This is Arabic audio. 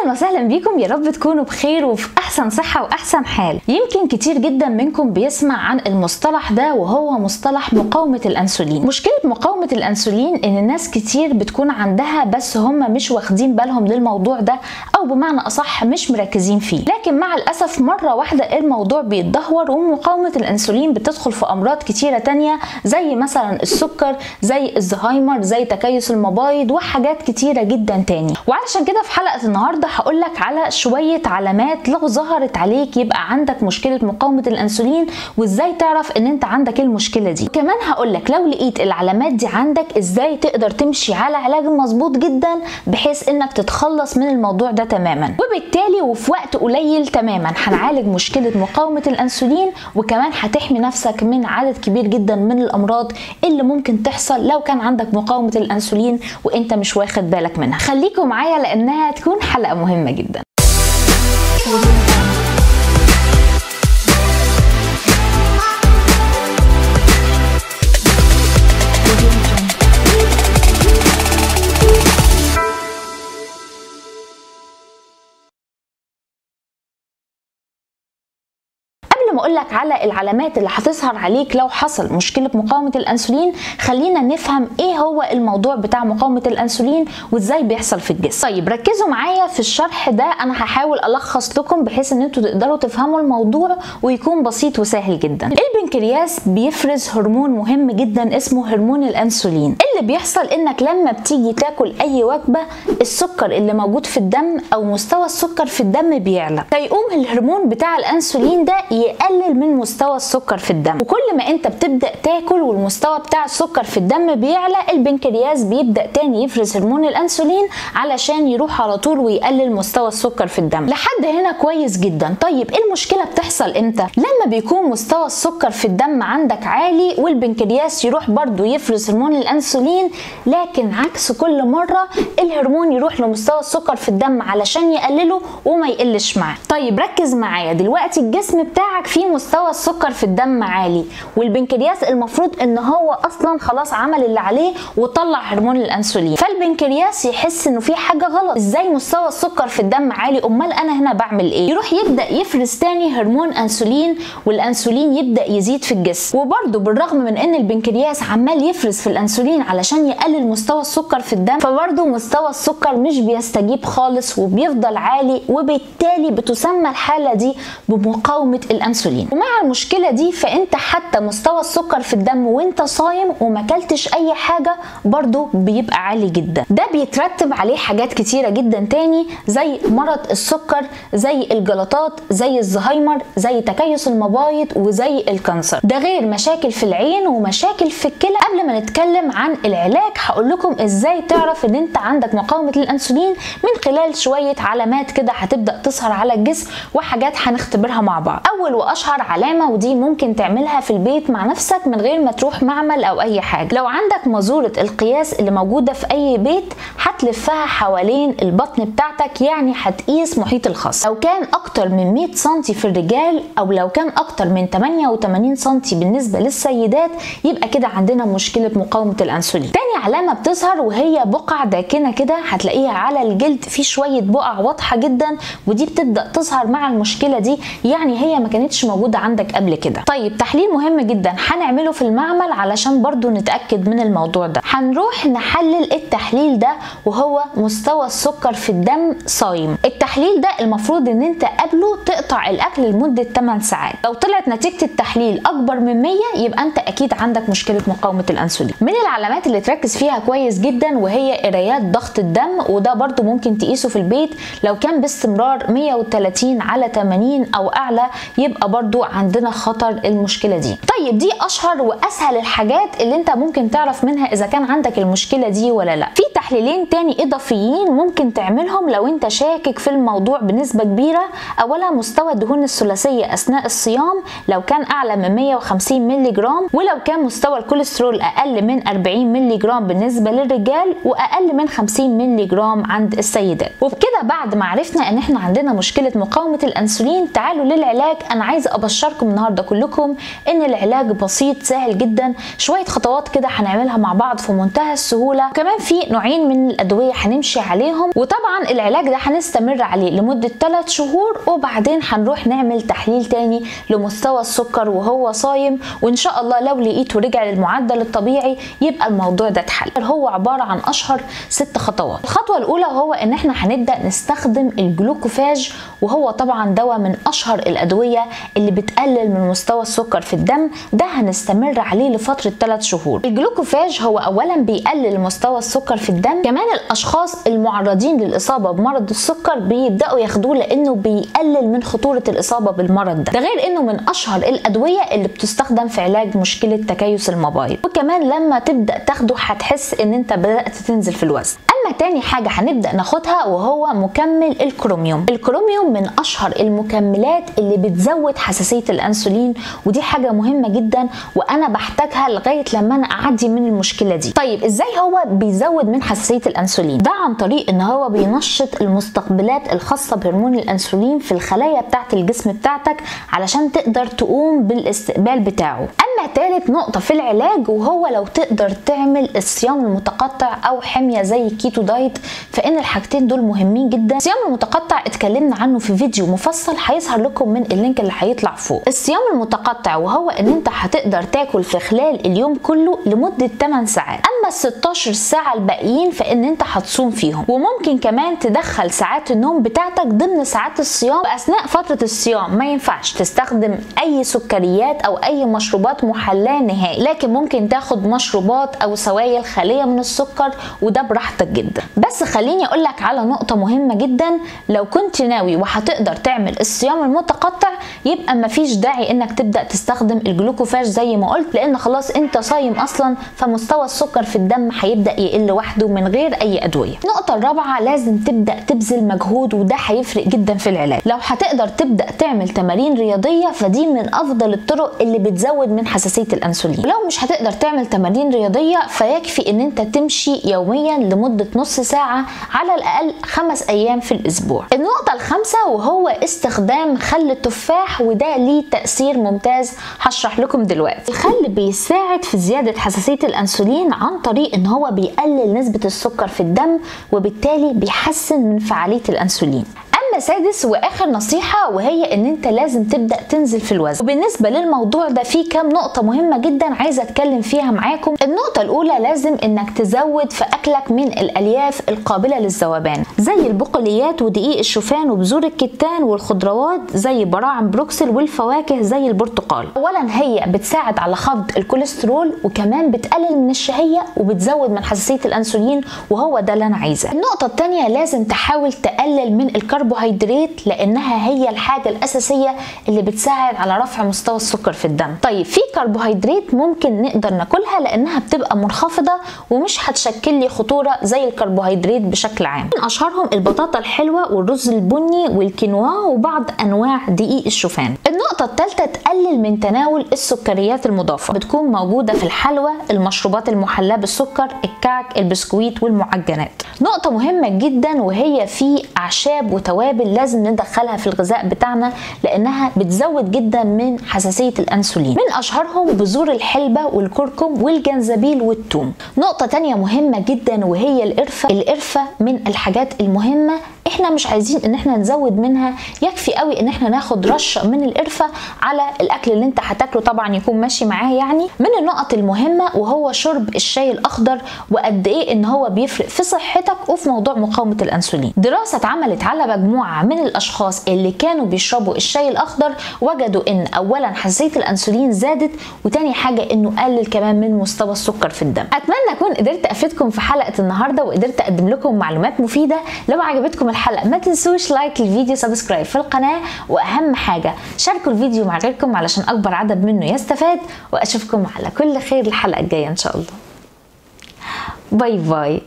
اهلا وسهلا بيكم، يا رب تكونوا بخير وفي احسن صحه واحسن حال. يمكن كتير جدا منكم بيسمع عن المصطلح ده وهو مصطلح مقاومه الانسولين. مشكله مقاومه الانسولين ان الناس كتير بتكون عندها بس هم مش واخدين بالهم للموضوع ده، او بمعنى اصح مش مركزين فيه. لكن مع الاسف مره واحده الموضوع بيتدهور ومقاومه الانسولين بتدخل في امراض كتيره تانية زي مثلا السكر، زي الزهايمر، زي تكيس المبايض وحاجات كتيره جدا تاني. وعلشان كده في حلقه النهارده هقولك على شويه علامات لو ظهرت عليك يبقى عندك مشكله مقاومه الانسولين، وازاي تعرف ان انت عندك المشكله دي. وكمان هقولك لو لقيت العلامات دي عندك ازاي تقدر تمشي على علاج مظبوط جدا بحيث انك تتخلص من الموضوع ده تماما. وبالتالي وفي وقت قليل تماما هنعالج مشكله مقاومه الانسولين، وكمان هتحمي نفسك من عدد كبير جدا من الامراض اللي ممكن تحصل لو كان عندك مقاومه الانسولين وانت مش واخد بالك منها. خليكم معايا لانها تكون حلقه مهمه جدا. قبل ما اقولك على العلامات اللي هتظهر عليك لو حصل مشكله مقاومه الانسولين، خلينا نفهم ايه هو الموضوع بتاع مقاومه الانسولين وازاي بيحصل في الجسم. طيب ركزوا معايا في الشرح ده، انا هحاول الخص لكم بحيث ان انتوا تقدروا تفهموا الموضوع ويكون بسيط وسهل جدا. البنكرياس بيفرز هرمون مهم جدا اسمه هرمون الانسولين. اللي بيحصل انك لما بتيجي تاكل اي وجبه السكر اللي موجود في الدم او مستوى السكر في الدم بيعلى، فيقوم الهرمون بتاع الانسولين ده يقلل من مستوى السكر في الدم. وكل ما انت بتبدا تاكل والمستوى بتاع السكر في الدم بيعلى، البنكرياس بيبدا تاني يفرز هرمون الانسولين علشان يروح على طول ويقلل مستوى السكر في الدم. لحد هنا كويس جدا. طيب ايه المشكله بتحصل امتى؟ لما بيكون مستوى السكر في الدم عندك عالي والبنكرياس يروح برضو يفرز هرمون الانسولين، لكن عكس كل مره الهرمون يروح لمستوى السكر في الدم علشان يقلله وما يقلش معاه. طيب ركز معايا دلوقتي، الجسم بتاعك فيه مستوى السكر في الدم عالي، والبنكرياس المفروض ان هو اصلا خلاص عمل اللي عليه وطلع هرمون الانسولين، فالبنكرياس يحس انه في حاجه غلط، ازاي مستوى السكر في الدم عالي؟ امال انا هنا بعمل ايه؟ يروح يبدا يفرز تاني هرمون انسولين، والانسولين يبدا يزيد في الجسم. وبرده بالرغم من ان البنكرياس عمال يفرز في الانسولين علشان يقلل مستوى السكر في الدم، فبرده مستوى السكر مش بيستجيب خالص وبيفضل عالي، وبالتالي بتسمى الحاله دي بمقاومه الانسولين. ومع المشكله دي فانت حتى مستوى السكر في الدم وانت صايم وما اكلتش اي حاجه برضو بيبقى عالي جدا. ده بيترتب عليه حاجات كتيره جدا تاني زي مرض السكر، زي الجلطات، زي الزهايمر، زي تكيس المبايض، وزي الكانسر. ده غير مشاكل في العين ومشاكل في الكلى. قبل ما نتكلم عن العلاج هقول لكم ازاي تعرف ان انت عندك مقاومه الانسولين من خلال شويه علامات كده هتبدا تظهر على الجسم وحاجات هنختبرها مع بعض. اول واشهر علامه، ودي ممكن تعملها في البيت مع نفسك من غير ما تروح معمل او اي حاجه، لو عندك مازوره القياس اللي موجوده في اي بيت هتلفها حوالين البطن بتاعتك، يعني هتقيس محيط الخصر. لو كان اكتر من 100 سم في الرجال او لو كان اكتر من 88 سم بالنسبه للسيدات يبقى كده عندنا مشكله مقاومه الانسولين. تاني علامه بتظهر وهي بقع داكنه كده هتلاقيها على الجلد، في شويه بقع واضحه جدا، ودي بتبدا تظهر مع المشكله دي، يعني هي ما كانتش موجوده عندك قبل كده. طيب تحليل مهم جدا هنعمله في المعمل علشان برضو نتاكد من الموضوع ده. هنروح نحلل التحليل ده وهو مستوى السكر في الدم صايم. التحليل ده المفروض ان انت قبله تقطع الاكل لمده 8 ساعات. لو طلعت نتيجه التحليل اكبر من 100 يبقى انت اكيد عندك مشكله مقاومه الانسولين. من العلامات اللي تركز فيها كويس جدا وهي قرايات ضغط الدم، وده برضو ممكن تقيسه في البيت. لو كان باستمرار 130 على 80 او اعلى يبقى برضو عندنا خطر المشكله دي. طيب دي اشهر واسهل الحاجات اللي انت ممكن تعرف منها اذا كان عندك المشكله دي ولا لا. في تحليلين تاني اضافيين ممكن تعملهم لو انت شاكك في الموضوع بنسبه كبيره. اولا مستوى الدهون الثلاثيه اثناء الصيام لو كان اعلى من 150 مللي جرام، ولو كان مستوى الكوليسترول اقل من 40 مللي جرام بالنسبه للرجال واقل من 50 مللي جرام عند السيدات. وبكده بعد ما عرفنا ان احنا عندنا مشكله مقاومه الانسولين، تعالوا للعلاج. انا عايزه ابشركم النهارده كلكم ان العلاج بسيط سهل جدا، شويه خطوات كده هنعملها مع بعض في منتهى السهوله. كمان في نوعين من الادويه هنمشي عليهم، وطبعا العلاج ده هنستمر عليه لمده 3 شهور، وبعدين هنروح نعمل تحليل تاني لمستوى السكر وهو صايم، وان شاء الله لو لقيته رجع للمعدل الطبيعي يبقى الموضوع ده اتحل. هو عباره عن اشهر 6 خطوات. الخطوه الاولى هو ان احنا هنبدا نستخدم الجلوكوفاج، وهو طبعا دواء من اشهر الادويه اللي بتقلل من مستوى السكر في الدم. ده هنستمر عليه لفتره 3 شهور. الجلوكوفاج هو اولا بيقلل مستوى السكر في الدم، كمان الاشخاص المعرضين للاصابه بمرض السكر بيبداوا ياخدوه لانه بيقلل من خطوره الاصابه بالمرض ده غير انه من اشهر الادويه اللي بتستخدم في علاج مشكله تكيس المبايض. وكمان لما تبدا تاخده هتحس ان انت بدات تنزل في الوزن. اما تاني حاجه هنبدا ناخدها وهو مكمل الكروميوم. الكروميوم من اشهر المكملات اللي بتزود حساسيه الانسولين، ودي حاجه مهمه جدا وانا بحتاجها لغايه لما انا اعدي من المشكله دي. طيب ازاي هو بيزود من حساسيه الانسولين؟ ده عن طريق ان هو بينشط المستقبلات الخاصه بهرمون الانسولين في الخلايا بتاعه الجسم بتاعتك علشان تقدر تقوم بالاستقبال بتاعه. اما ثالث نقطه في العلاج وهو لو تقدر تعمل الصيام المتقطع او حميه زي الكيتو دايت، فان الحاجتين دول مهمين جدا. الصيام المتقطع اتكلمنا عنه في فيديو مفصل هيظهر لكم من اللينك اللي هيطلع فوق. الصيام المتقطع وهو ان انت هتقدر تاكل في خلال اليوم كله لمده 8 ساعات، اما ال 16 ساعه الباقيين فان انت هتصوم فيهم، وممكن كمان تدخل ساعات النوم بتاعتك ضمن ساعات الصيام. واثناء فتره الصيام ما ينفعش تستخدم اي سكريات او اي مشروبات محلاه نهائي، لكن ممكن تاخد مشروبات او سوائل خاليه من السكر وده براحتك جدا. بس خليني اقول لك على نقطه مهمه جدا، لو كنت ناوي وهتقدر تعمل الصيام المتقطع يبقى مفيش داعي انك تبدا تستخدم الجلوكوفاج زي ما قلت، لان خلاص انت صايم اصلا، فمستوى السكر في الدم هيبدا يقل لوحده من غير اي ادويه. النقطه الرابعه لازم تبدا تبذل مجهود، وده هيفرق جدا في العلاج. لو هتقدر تبدا تعمل تمارين رياضيه فدي من افضل الطرق اللي بتزود من حساسيه الانسولين. ولو مش هتقدر تعمل تمارين رياضيه فيكفي ان انت تمشي يوميا لمده نص ساعه على الاقل 5 ايام في الاسبوع. النقطه الخامسه وهو استخدام خل التفاح، وده ليه تاثير ممتاز هشرح لكم دلوقتي. الخل بيساعد في زياده حساسيه الانسولين عن طريق ان هو بيقلل نسبه السكر في الدم، وبالتالي بيحسن من فعاليه الانسولين. اما سادس واخر نصيحه وهي ان انت لازم تبدا تنزل في الوزن. وبالنسبه للموضوع ده في كام نقطه مهمه جدا عايزه اتكلم فيها معاكم. النقطه الاولى لازم انك تزود في اكلك من الالياف القابله للذوبان زي البقوليات ودقيق الشوفان وبذور الكتان والخضروات زي براعم بروكسل والفواكه زي البرتقال. اولا هي بتساعد على خفض الكوليسترول، وكمان بتقلل من الشهيه وبتزود من حساسيه الانسولين، وهو ده اللي انا عايزاه. النقطه الثانيه لازم تحاول تقلل من الكربوهيدرات لانها هي الحاجه الاساسيه اللي بتساعد على رفع مستوى السكر في الدم. طيب في كربوهيدرات ممكن نقدر ناكلها لانها بتبقى منخفضه ومش هتشكل لي خطوره زي الكربوهيدرات بشكل عام. من اشهرهم البطاطا الحلوه والرز البني والكينوا وبعض انواع دقيق الشوفان. النقطه الثالثه تقلل من تناول السكريات المضافه، بتكون موجوده في الحلوى، المشروبات المحلاه بالسكر، الكعك، البسكويت والمعجنات. نقطه مهمه جدا وهي في اعشاب وتوابل لازم ندخلها في الغذاء بتاعنا لانها بتزود جدا من حساسيه الانسولين. من اشهرهم بذور الحلبه والكركم والجنزبيل والثوم. نقطه تانية مهمه جدا وهي القرفه. القرفه من الحاجات المهمه، احنا مش عايزين ان احنا نزود منها، يكفي قوي ان احنا ناخد رشه من القرفه على الاكل اللي انت هتاكله، طبعا يكون ماشي معاه يعني. من النقط المهمه وهو شرب الشاي الاخضر، وقد ايه ان هو بيفرق في صحتك وفي موضوع مقاومه الانسولين. دراسه اتعملت على مجموعه من الاشخاص اللي كانوا بيشربوا الشاي الاخضر وجدوا ان اولا حساسيه الانسولين زادت، وتاني حاجه انه قلل كمان من مستوى السكر في الدم. اتمنى اكون قدرت افيدكم في حلقه النهارده وقدرت اقدم لكم معلومات مفيده. لو عجبتكم الحلقه ما تنسوش لايك للفيديو، سبسكرايب في القناه، واهم حاجه شاركوا الفيديو مع غيركم علشان اكبر عدد منه يستفاد. واشوفكم على كل خير الحلقه الجايه ان شاء الله. باي باي.